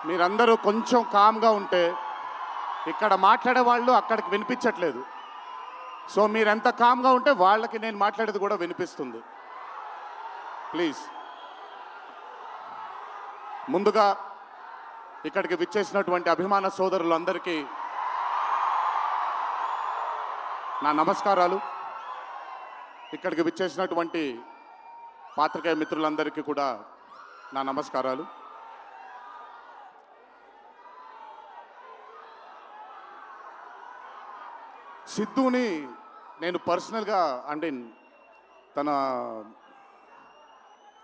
మీరందరూ కొంచెం కామ్గా ఉంటే ఇక్కడ మాట్లాడే వాళ్ళు అక్కడికి వినిపించట్లేదు. సో మీరెంత కామ్గా ఉంటే వాళ్ళకి నేను మాట్లాడేది కూడా వినిపిస్తుంది. ప్లీజ్. ముందుగా ఇక్కడికి విచ్చేసినటువంటి అభిమాన సోదరులందరికీ నా నమస్కారాలు. ఇక్కడికి విచ్చేసినటువంటి పాత్రికేయ మిత్రులందరికీ కూడా నా నమస్కారాలు. సిద్ధుని నేను పర్సనల్గా అంటే తన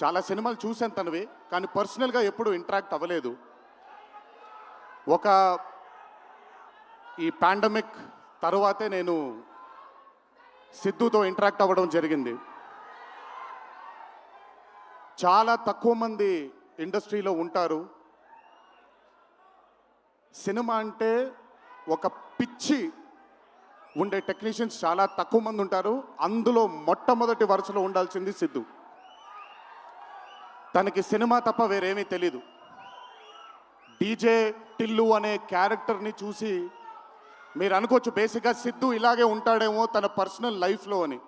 చాలా సినిమాలు చూశాను తనవి, కానీ పర్సనల్గా ఎప్పుడు ఇంటరాక్ట్ అవ్వలేదు. ఈ పాండమిక్ తరువాతే నేను సిద్ధుతో ఇంటరాక్ట్ అవ్వడం జరిగింది. చాలా తక్కువ మంది ఇండస్ట్రీలో ఉంటారు. సినిమా అంటే ఒక పిచ్చి ఉండే టెక్నీషియన్స్ చాలా తక్కువ మంది ఉంటారు. అందులో మొట్టమొదటి వరుసలో ఉండాల్సింది సిద్ధు. తనకి సినిమా తప్ప వేరేమీ తెలీదు. డీజే టిల్లు అనే క్యారెక్టర్ని చూసి మీరు అనుకోవచ్చు బేసిక్గా సిద్ధు ఇలాగే ఉంటాడేమో తన పర్సనల్ లైఫ్లో అని.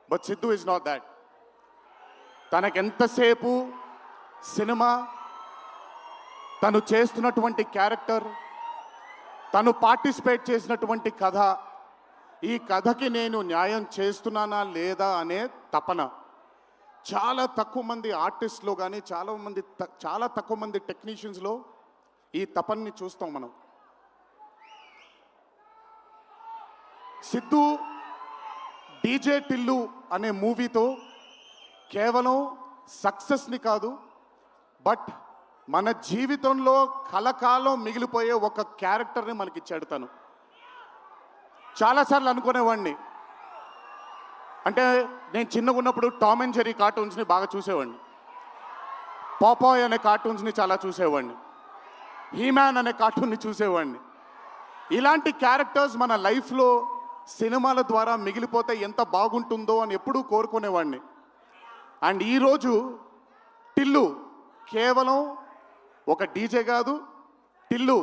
But Siddhu is not that. తనకెంతసేపు సినిమా, తను చేస్తున్నటువంటి క్యారెక్టర్, తను పార్టిసిపేట్ చేసినటువంటి కథ, ఈ కథకి నేను న్యాయం చేస్తున్నానా లేదా అనే తపన. చాలా తక్కువ మంది ఆర్టిస్ట్లో కానీ చాలా తక్కువ మంది టెక్నీషియన్స్లో ఈ తపనని చూస్తాం మనం. సిద్ధు డీజే టిల్లు అనే మూవీతో కేవలం సక్సెస్ని కాదు, బట్ మన జీవితంలో కలకాలం మిగిలిపోయే ఒక క్యారెక్టర్ని మనకిచ్చాడు తను. చాలాసార్లు అనుకునేవాడిని, అంటే నేను చిన్నగా ఉన్నప్పుడు టామ్ అండ్ జెర్రీ కార్టూన్స్ని బాగా చూసేవాడిని, పాపాయ్ అనే కార్టూన్స్ని చాలా చూసేవాడిని, హీమ్యాన్ అనే కార్టూన్ని చూసేవాడిని. ఇలాంటి క్యారెక్టర్స్ మన లైఫ్లో సినిమాల ద్వారా మిగిలిపోతే ఎంత బాగుంటుందో అని ఎప్పుడూ కోరుకునేవాడిని. అండ్ ఈరోజు టిల్లు కేవలం ఒక డీజే కాదు, టిల్లు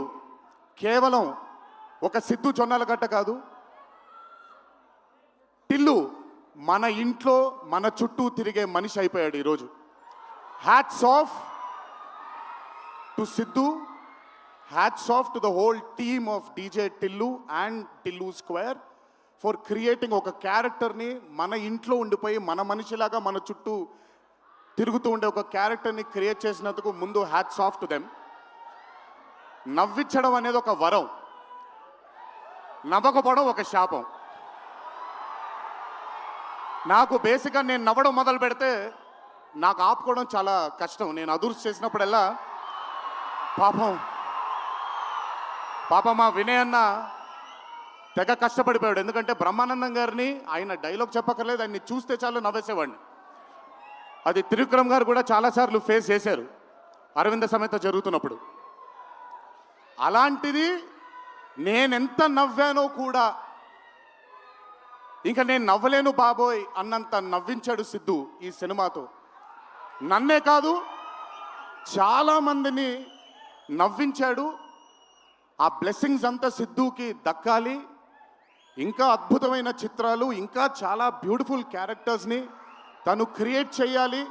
కేవలం ఒక సిద్ధు జొన్నలగడ్డ కాదు, టిల్లు మన ఇంట్లో మన చుట్టూ తిరిగే మనిషి అయిపోయాడు ఈరోజు. Hats off to Siddhu, hats off to the whole team of DJ Tillu and Tillu square for creating ఒక క్యారెక్టర్ని మన ఇంట్లో ఉండిపోయి మన మనిషిలాగా మన చుట్టూ తిరుగుతూ ఉండే ఒక క్యారెక్టర్ని క్రియేట్ చేసినందుకు ముందు హ్యాట్స్ ఆఫ్ టు దెమ్. నవ్వించడం అనేది ఒక వరం, నవ్వకపోవడం ఒక శాపం. నాకు బేసిక్గా నేను నవ్వడం మొదలు పెడితే నాకు ఆపుకోవడం చాలా కష్టం. నేను అదుర్స్ చేసినప్పుడల్లా పాపం మా వినయ్ అన్న తెగ కష్టపడిపోయాడు. ఎందుకంటే బ్రహ్మానందం గారిని ఆయన డైలాగ్ చెప్పక్కర్లేదు, ఆయన్ని చూస్తే చాలు నవ్వేసేవాడిని. అది త్రివిక్రమ్ గారు కూడా చాలాసార్లు ఫేస్ చేశారు అరవింద సమేత జరుగుతున్నప్పుడు. అలాంటిది నేనెంత నవ్వానో కూడా, ఇంకా నేను నవ్వలేను బాబోయ్ అన్నంత నవ్వించాడు సిద్ధు ఈ సినిమాతో. నన్నే కాదు చాలామందిని నవ్వించాడు. ఆ బ్లెస్సింగ్స్ అంతా సిద్ధుకి దక్కాలి. ఇంకా అద్భుతమైన చిత్రాలు, ఇంకా చాలా బ్యూటిఫుల్ క్యారెక్టర్స్ని తను క్రియేట్ చేయాలి,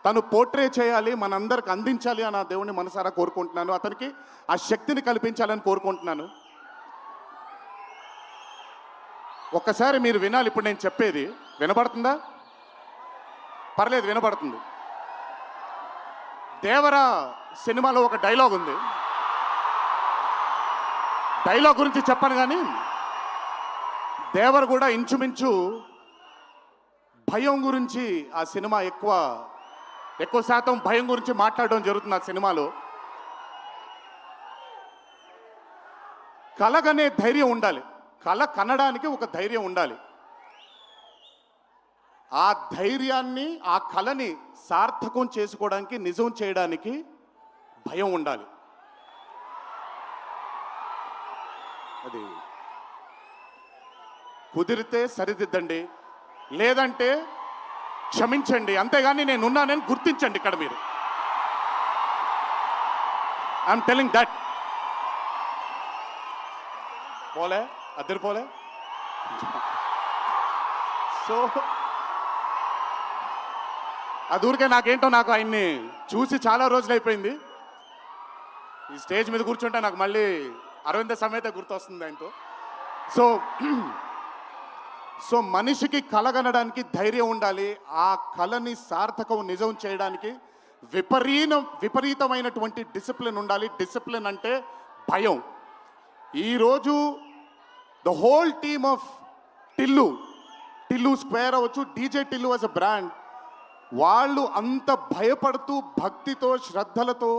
తను పోర్ట్రే చేయాలి, మనందరికి అందించాలి అని ఆ దేవుని మనసారా కోరుకుంటున్నాను. అతనికి ఆ శక్తిని కల్పించాలని కోరుకుంటున్నాను. ఒక్కసారి మీరు వినాలి ఇప్పుడు నేను చెప్పేది. వినపడుతుందా? పర్లేదు, వినపడుతుంది. దేవరా సినిమాలో ఒక డైలాగ్ ఉంది. డైలాగ్ గురించి చెప్పను కానీ దేవర్ కూడా ఇంచుమించు భయం గురించి ఆ సినిమా ఎక్కువ శాతం భయం గురించి మాట్లాడడం జరుగుతుంది ఆ సినిమాలో. కలగనే ధైర్యం ఉండాలి, కళ కనడానికి ఒక ధైర్యం ఉండాలి. ఆ ధైర్యాన్ని, ఆ కళని సార్థకం చేసుకోవడానికి, నిజం చేయడానికి భయం ఉండాలి. అది కుదిరితే సరిదిద్దండి, లేదంటే క్షమించండి, అంతేగాని నేనున్నానని గుర్తించండి ఇక్కడ మీరు. I'm telling that. పోలే అద్దరు పోలే. సో అది ఊరికే నాకేంటో, నాకు ఆయన్ని చూసి చాలా రోజులు అయిపోయింది. ఈ స్టేజ్ మీద కూర్చుంటే నాకు మళ్ళీ అరవింద సమేత గుర్తొస్తుంది ఆయనతో. సో సో మనిషికి కలగనడానికి ధైర్యం ఉండాలి. ఆ కళని సార్థకం నిజం చేయడానికి విపరీతమైనటువంటి డిసిప్లిన్ ఉండాలి. డిసిప్లిన్ అంటే భయం. ఈరోజు the whole team of Tillu square అవ్వచ్చు, DJ Tillu as a brand, వాళ్ళు అంత భయపడుతూ భక్తితో శ్రద్ధలతో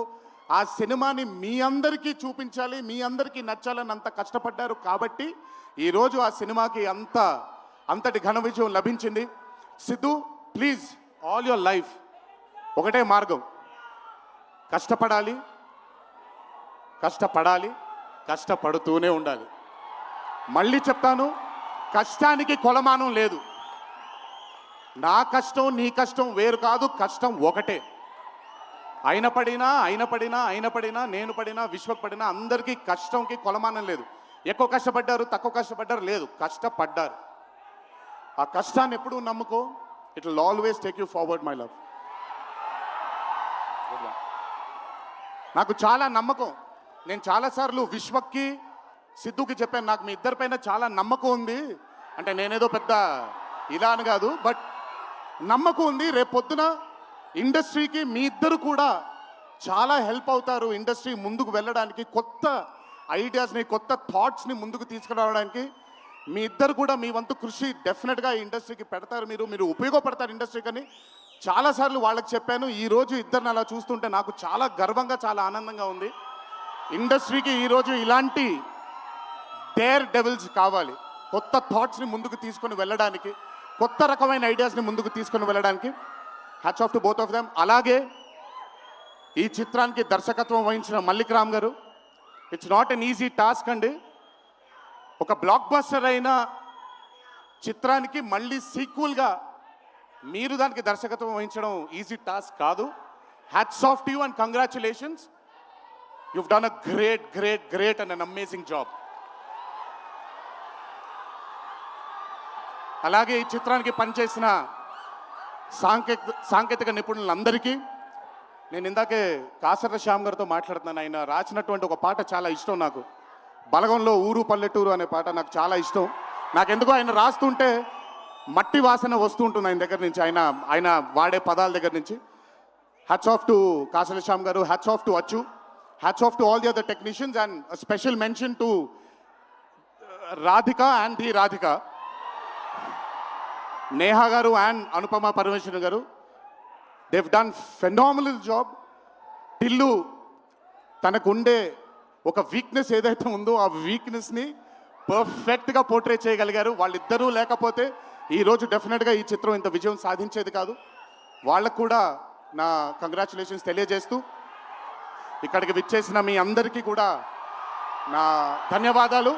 ఆ సినిమాని మీ అందరికీ చూపించాలి, మీ అందరికీ నచ్చాలని అంత కష్టపడ్డారు. కాబట్టి ఈరోజు ఆ సినిమాకి అంతటి ఘన విజయం లభించింది. Siddhu, please, all your life ఒకటే మార్గం, కష్టపడాలి, కష్టపడుతూనే ఉండాలి. మళ్ళీ చెప్తాను, కష్టానికి కొలమానం లేదు. నా కష్టం నీ కష్టం వేరు కాదు, కష్టం ఒకటే. అయిన పడినా నేను పడినా విశ్వకు పడినా అందరికీ కష్టంకి కొలమానం లేదు. ఎక్కువ కష్టపడ్డారు, తక్కువ కష్టపడ్డారు లేదు, కష్టపడ్డారు. ఆ కష్టాన్ని ఎప్పుడూ నమ్ముకో. It will always take you forward my love. నాకు చాలా నమ్మకం. నేను చాలాసార్లు విశ్వక్కి సిద్ధుకి చెప్పాను, నాకు మీ ఇద్దరిపైన చాలా నమ్మకం ఉంది. అంటే నేనేదో పెద్ద ఇలా అని కాదు, బట్ నమ్మకం ఉంది. రేపొద్దున ఇండస్ట్రీకి మీ ఇద్దరు కూడా చాలా హెల్ప్ అవుతారు. ఇండస్ట్రీ ముందుకు వెళ్ళడానికి, కొత్త ఐడియాస్ని, కొత్త థాట్స్ని ముందుకు తీసుకురావడానికి మీ ఇద్దరు కూడా మీ వంతు కృషి డెఫినెట్గా ఈ ఇండస్ట్రీకి పెడతారు. మీరు ఉపయోగపడతారు ఇండస్ట్రీకి అని చాలాసార్లు వాళ్ళకి చెప్పాను. ఈరోజు ఇద్దరిని అలా చూస్తుంటే నాకు చాలా గర్వంగా, చాలా ఆనందంగా ఉంది. ఇండస్ట్రీకి ఈరోజు ఇలాంటి డేర్ డెవిల్స్ కావాలి, కొత్త థాట్స్ని ముందుకు తీసుకొని వెళ్ళడానికి, కొత్త రకమైన ఐడియాస్ని ముందుకు తీసుకొని వెళ్ళడానికి. Hats off to both of them. అలాగే ఈ చిత్రానికి దర్శకత్వం వహించిన మల్లిక్ రామ్ గారు, it's not an easy task అండి. ఒక బ్లాక్ బస్టర్ అయిన చిత్రానికి మళ్ళీ సీక్వెల్గా మీరు దానికి దర్శకత్వం వహించడం ఈజీ టాస్క్ కాదు. Hats off to you and congratulations. You've done a great and an amazing job. అలాగే ఈ చిత్రానికి పనిచేసిన సాంకేతిక నిపుణులందరికీ, నేను ఇందాకే కాసర్ల శ్యామ్ గారితో మాట్లాడుతున్నాను. ఆయన రాసినటువంటి ఒక పాట చాలా ఇష్టం నాకు, బలగంలో ఊరు పల్లెటూరు అనే పాట నాకు చాలా ఇష్టం. నాకెందుకో ఆయన రాస్తుంటే మట్టి వాసన వస్తూ ఉంటుంది ఆయన దగ్గర నుంచి, ఆయన వాడే పదాల దగ్గర నుంచి. Hats off to Kasarla Shyam garu, hats off to Achchu, hats off to all the other technicians, and special mention to Radhika and the Radhika, Neha garu and Anupama Parameswaran garu. They've done phenomenal job. Tillu తనకుండే ఒక వీక్నెస్ ఏదైతే ఉందో ఆ వీక్నెస్ని పర్ఫెక్ట్గా పోర్ట్రే చేయగలిగారు. వాళ్ళిద్దరూ లేకపోతే ఈరోజు డెఫినెట్గా ఈ చిత్రం ఇంత విజయం సాధించేది కాదు. వాళ్ళకు కూడా నా కంగ్రాచులేషన్స్ తెలియజేస్తూ, ఇక్కడికి విచ్చేసిన మీ అందరికీ కూడా నా ధన్యవాదాలు.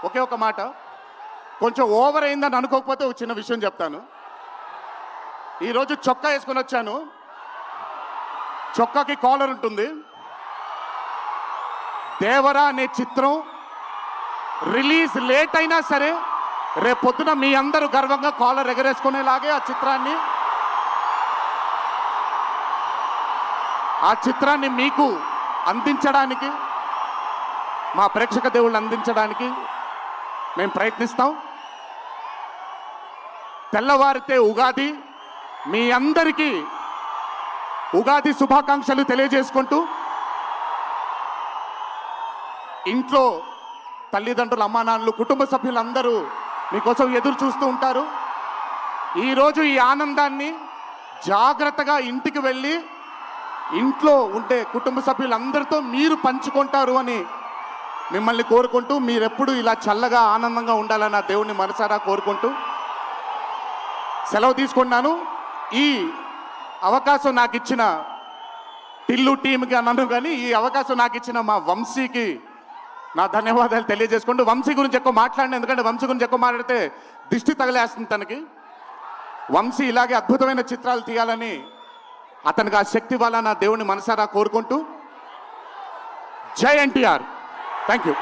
ఒకే ఒక మాట, కొంచెం ఓవర్ అయిందని అనుకోకపోతే ఒక చిన్న విషయం చెప్తాను. ఈరోజు చొక్కా వేసుకొని వచ్చాను, చొక్కాకి కాలర్ ఉంటుంది. దేవరా అనే చిత్రం రిలీజ్ లేట్ అయినా సరే రేపొద్దున మీ అందరూ గర్వంగా కాలర్ ఎగరేసుకునేలాగే ఆ చిత్రాన్ని మీకు అందించడానికి, మా ప్రేక్షక దేవుళ్ళని అందించడానికి మేము ప్రయత్నిస్తాం. తెల్లవారితే ఉగాది, మీ అందరికీ ఉగాది శుభాకాంక్షలు తెలియజేసుకుంటూ, ఇంట్లో తల్లిదండ్రులు, అమ్మానాన్నలు, కుటుంబ సభ్యులందరూ మీకోసం ఎదురు చూస్తూ ఉంటారు. ఈరోజు ఈ ఆనందాన్ని జాగ్రత్తగా ఇంటికి వెళ్ళి ఇంట్లో ఉండే కుటుంబ సభ్యులందరితో మీరు పంచుకుంటారు అని మిమ్మల్ని కోరుకుంటూ, మీరెప్పుడు ఇలా చల్లగా ఆనందంగా ఉండాలని ఆ దేవుణ్ణి మనసారా కోరుకుంటూ సెలవు తీసుకున్నాను. ఈ అవకాశం నాకు ఇచ్చిన టిల్లు టీంకి అన్నాను, కానీ ఈ అవకాశం నాకు ఇచ్చిన మా వంశీకి నా ధన్యవాదాలు తెలియజేసుకుంటూ, వంశీ గురించి ఎక్కువ మాట్లాడిన, ఎందుకంటే వంశీ గురించి ఎక్కువ మాట్లాడితే దిష్టి తగిలేస్తుంది తనకి. వంశీ ఇలాగే అద్భుతమైన చిత్రాలు తీయాలని అతనికి ఆ శక్తి వల్ల నా దేవుని మనసారా కోరుకుంటూ జై ఎన్టీఆర్. Thank you.